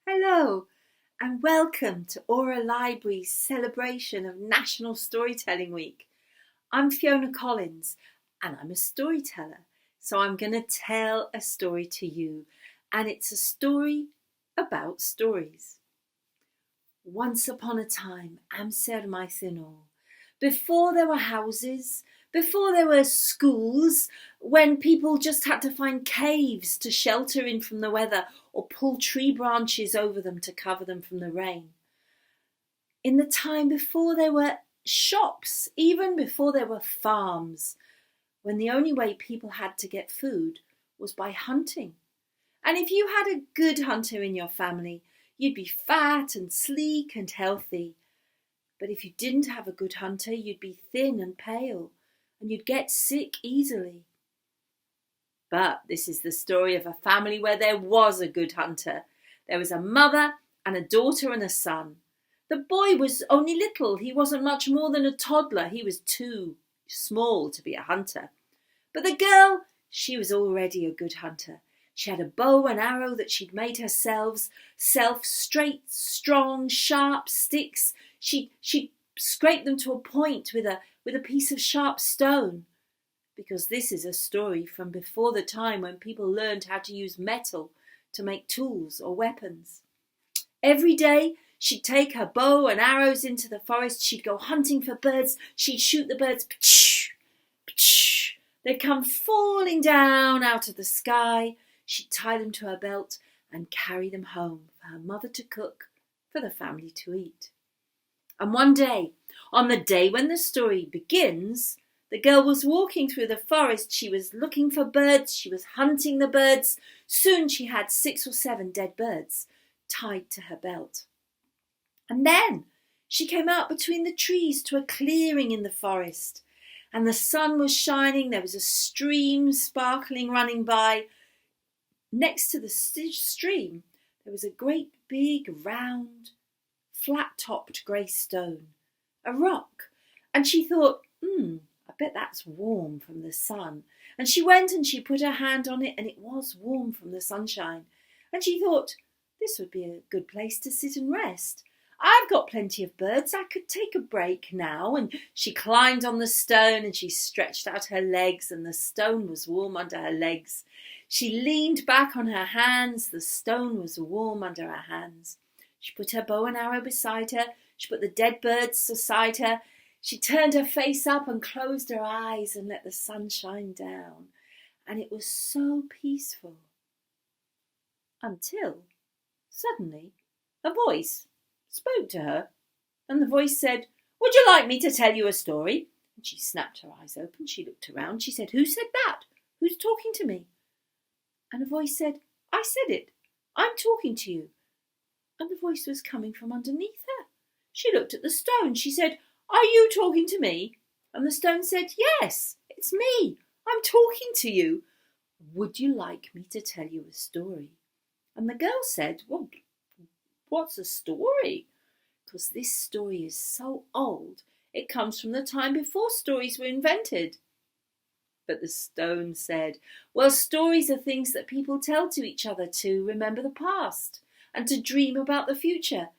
Hello and welcome to Aura Library's celebration of National Storytelling Week. I'm Fiona Collins and I'm a storyteller, so I'm going to tell a story to you, and it's a story about stories. Once upon a time, Amser, before there were houses, before there were schools, when people just had to find caves to shelter in from the weather or pull tree branches over them to cover them from the rain. In the time before there were shops, even before there were farms, when the only way people had to get food was by hunting. And if you had a good hunter in your family, you'd be fat and sleek and healthy. But if you didn't have a good hunter, you'd be thin and pale, and you'd get sick easily. But this is the story of a family where there was a good hunter. There was a mother and a daughter and a son. The boy was only little. He wasn't much more than a toddler. He was too small to be a hunter. But the girl, she was already a good hunter. She had a bow and arrow that she'd made herself, straight, strong, sharp sticks. She scraped them to a point with a piece of sharp stone. Because this is a story from before the time when people learned how to use metal to make tools or weapons. Every day she'd take her bow and arrows into the forest. She'd go hunting for birds. She'd shoot the birds. P'tsh, p'tsh. They'd come falling down out of the sky. She'd tie them to her belt and carry them home for her mother to cook, for the family to eat. And one day, on the day when the story begins, the girl was walking through the forest. She was looking for birds. She was hunting the birds. Soon she had 6 or 7 dead birds tied to her belt. And then she came out between the trees to a clearing in the forest. And the sun was shining. There was a stream sparkling running by. Next to the stream, there was a great big round, flat-topped grey stone, a rock. And she thought, I bet that's warm from the sun. And she went and she put her hand on it, and it was warm from the sunshine. And she thought, this would be a good place to sit and rest. I've got plenty of birds. I could take a break now. And she climbed on the stone and she stretched out her legs, and the stone was warm under her legs. She leaned back on her hands. The stone was warm under her hands. She put her bow and arrow beside her. She put the dead birds beside her. She turned her face up and closed her eyes and let the sun shine down. And it was so peaceful. Until, suddenly, a voice spoke to her. And the voice said, "Would you like me to tell you a story?" And she snapped her eyes open. She looked around. She said, "Who said that? Who's talking to me?" And a voice said, "I said it. I'm talking to you." And the voice was coming from underneath her. She looked at the stone. She said, "Are you talking to me?" And the stone said, "Yes, it's me. I'm talking to you. Would you like me to tell you a story?" And the girl said, "Well, what's a story?" Because this story is so old, it comes from the time before stories were invented. But the stone said, "Well, stories are things that people tell to each other to remember the past and to dream about the future,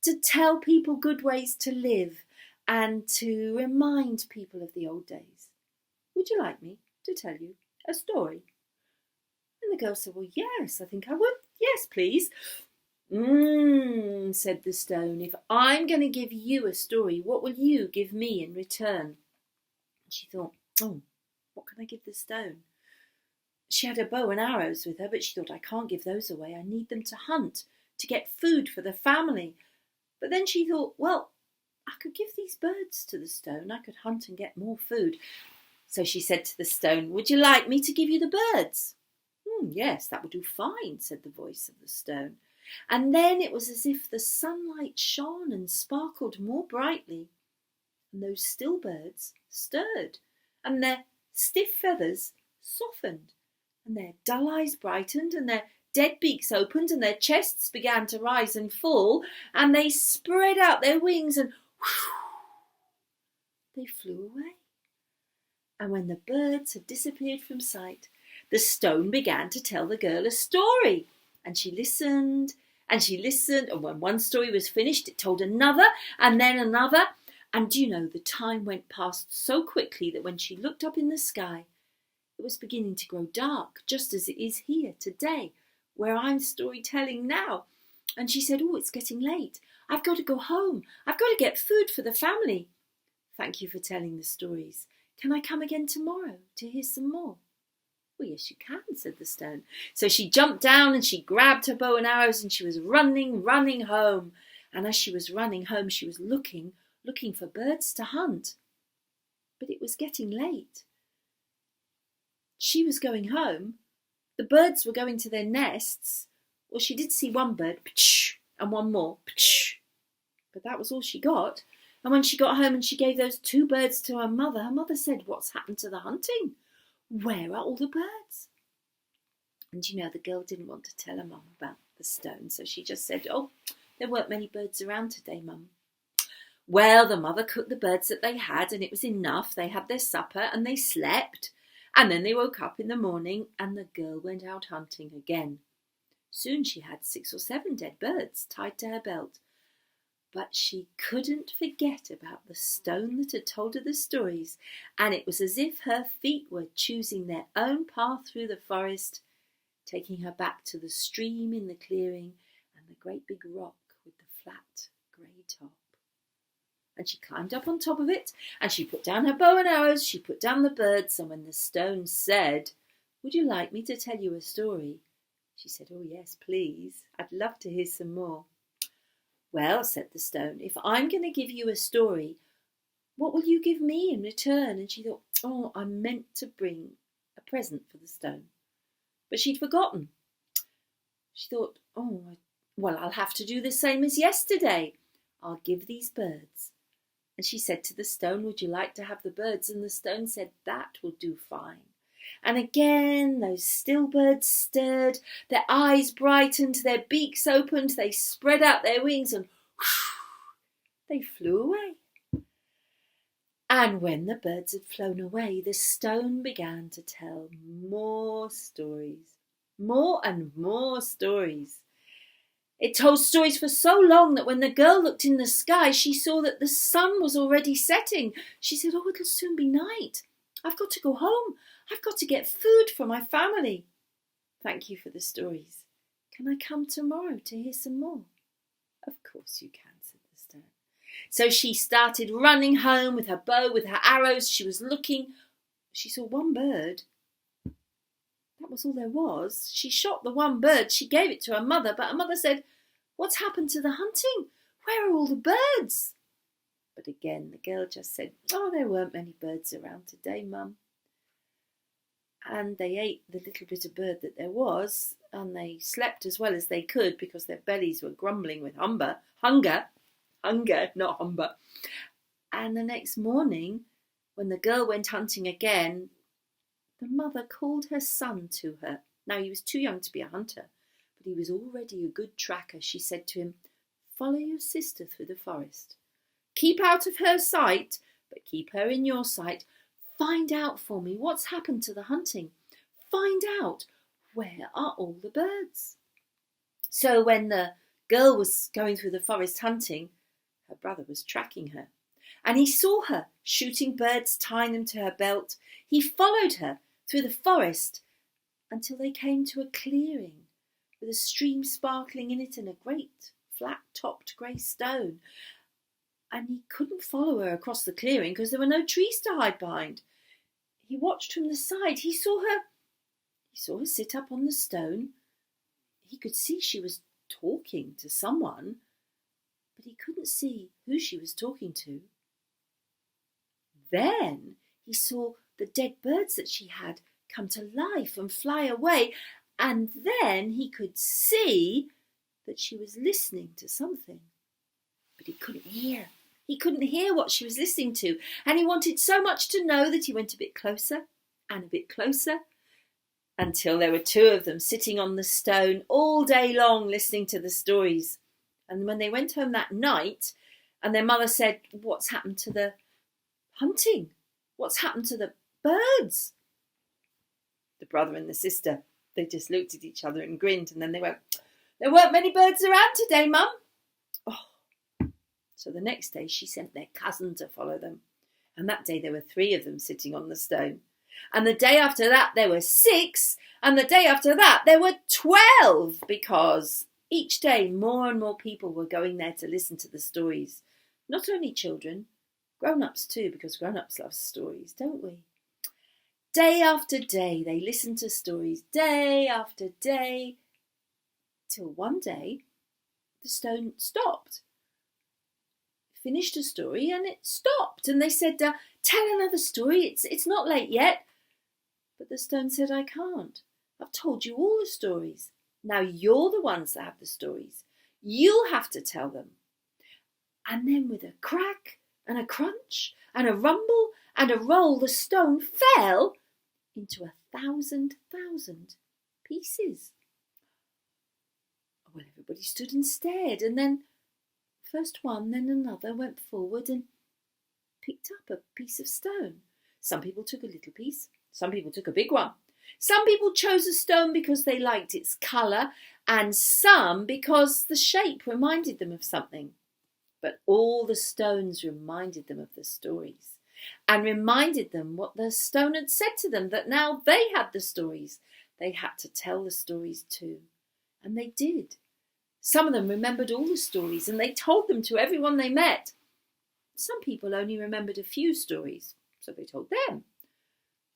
to tell people good ways to live, and to remind people of the old days. Would you like me to tell you a story?" And the girl said, "Well, yes, I think I would. Yes, please." Said the stone, "If I'm going to give you a story, what will you give me in return?" And she thought, what can I give the stone? She had her bow and arrows with her, but she thought, I can't give those away. I need them to hunt, to get food for the family. But then she thought, well, I could give these birds to the stone. I could hunt and get more food. So she said to the stone, "Would you like me to give you the birds?" "Yes, that would do fine," said the voice of the stone. And then it was as if the sunlight shone and sparkled more brightly. And those still birds stirred, and their stiff feathers softened, and their dull eyes brightened, and their dead beaks opened, and their chests began to rise and fall, and they spread out their wings, and they flew away. And when the birds had disappeared from sight, the stone began to tell the girl a story. And she listened, And she listened, and when one story was finished, it told another, and then another. And do you know, the time went past so quickly that when she looked up in the sky, it was beginning to grow dark, just as it is here today, where I'm storytelling now. And she said, "Oh, it's getting late. I've got to go home. I've got to get food for the family." "Thank you for telling the stories. Can I come again tomorrow to hear some more?" "Well, yes, you can," said the stone. So she jumped down and she grabbed her bow and arrows and she was running home. And as she was running home, she was looking for birds to hunt. But it was getting late. She was going home. The birds were going to their nests. Well, she did see one bird, and one more, but that was all she got. And when she got home and she gave those 2 birds to her mother said, "What's happened to the hunting? Where are all the birds?" And you know, the girl didn't want to tell her mum about the stone, so she just said, "Oh, there weren't many birds around today, Mum." Well, the mother cooked the birds that they had, and it was enough. They had their supper and they slept. And then they woke up in the morning and the girl went out hunting again. Soon she had 6 or 7 dead birds tied to her belt. But she couldn't forget about the stone that had told her the stories, and it was as if her feet were choosing their own path through the forest, taking her back to the stream in the clearing and the great big rock with the flat grey top. And she climbed up on top of it, and she put down her bow and arrows, she put down the birds, and when the stone said, "Would you like me to tell you a story?" she said, "Oh yes, please. I'd love to hear some more." "Well," said the stone, "if I'm going to give you a story, what will you give me in return?" And she thought, "Oh, I meant to bring a present for the stone." But she'd forgotten. She thought, "Oh, well, I'll have to do the same as yesterday. I'll give these birds." And she said to the stone, "Would you like to have the birds?" And the stone said, "That will do fine." And again those still birds stirred, their eyes brightened, their beaks opened, they spread out their wings and they flew away. And when the birds had flown away, the stone began to tell more stories, more and more stories. It told stories for so long that when the girl looked in the sky, she saw that the sun was already setting. She said, "Oh, it'll soon be night. I've got to go home. I've got to get food for my family." "Thank you for the stories. Can I come tomorrow to hear some more?" "Of course you can," said the stone. So she started running home with her bow, with her arrows. She was looking. She saw one bird. That was all there was. She shot the one bird. She gave it to her mother, but her mother said, "What's happened to the hunting? Where are all the birds?" But again, the girl just said, "Oh, there weren't many birds around today, Mum." And they ate the little bit of bird that there was, and they slept as well as they could because their bellies were grumbling with hunger, not humber. And the next morning, when the girl went hunting again, the mother called her son to her. Now, he was too young to be a hunter, but he was already a good tracker. She said to him, "Follow your sister through the forest. Keep out of her sight, but keep her in your sight. Find out for me what's happened to the hunting. Find out, where are all the birds?" So when the girl was going through the forest hunting, her brother was tracking her. And he saw her shooting birds, tying them to her belt. He followed her through the forest until they came to a clearing with a stream sparkling in it and a great flat-topped grey stone. And he couldn't follow her across the clearing because there were no trees to hide behind. He watched from the side. He saw her sit up on the stone. He could see she was talking to someone, but he couldn't see who she was talking to. Then he saw the dead birds that she had come to life and fly away, and then he could see that she was listening to something, but he couldn't hear. He couldn't hear what she was listening to, and he wanted so much to know that he went a bit closer and a bit closer until there were 2 of them sitting on the stone all day long listening to the stories. And when they went home that night and their mother said, "What's happened to the hunting? What's happened to the birds?" The brother and the sister, they just looked at each other and grinned, and then they went, There weren't many birds around today, Mum. Oh. So the next day she sent their cousin to follow them. And that day there were 3 of them sitting on the stone. And the day after that there were 6. And the day after that there were 12. Because each day more and more people were going there to listen to the stories. Not only children, grown-ups too, because grown-ups love stories, don't we? Day after day they listened to stories, day after day, till one day the stone stopped. Finished a story and it stopped, and they said, tell another story, it's not late yet. But the stone said, I can't. I've told you all the stories. Now you're the ones that have the stories. You'll have to tell them. And then with a crack and a crunch and a rumble and a roll, the stone fell into 1,000 pieces. Well, everybody stood and stared, and then first one, then another went forward and picked up a piece of stone. Some people took a little piece, some people took a big one. Some people chose a stone because they liked its colour, and some because the shape reminded them of something. But all the stones reminded them of the stories, and reminded them what the stone had said to them, that now they had the stories. They had to tell the stories too. And they did. Some of them remembered all the stories, and they told them to everyone they met. Some people only remembered a few stories, so they told them.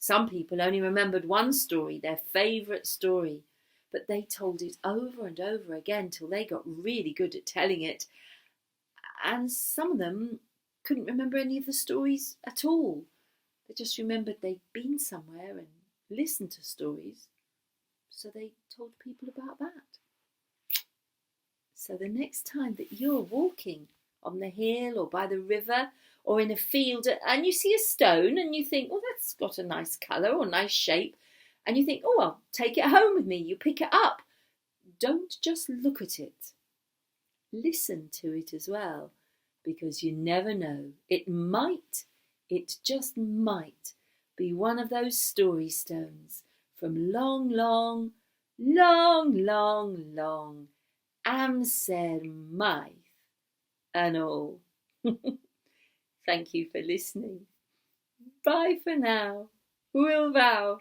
Some people only remembered one story, their favourite story, but they told it over and over again till they got really good at telling it. And some of them couldn't remember any of the stories at all. They just remembered they'd been somewhere and listened to stories, so they told people about that. So the next time that you're walking on the hill or by the river or in a field and you see a stone and you think, well, that's got a nice colour or nice shape, and you think, oh, I'll take it home with me. You pick it up. Don't just look at it. Listen to it as well, because you never know. It just might be one of those story stones from long, long, long, long, long Amser maith and all. Thank you for listening. Bye for now. Hwyl fawr.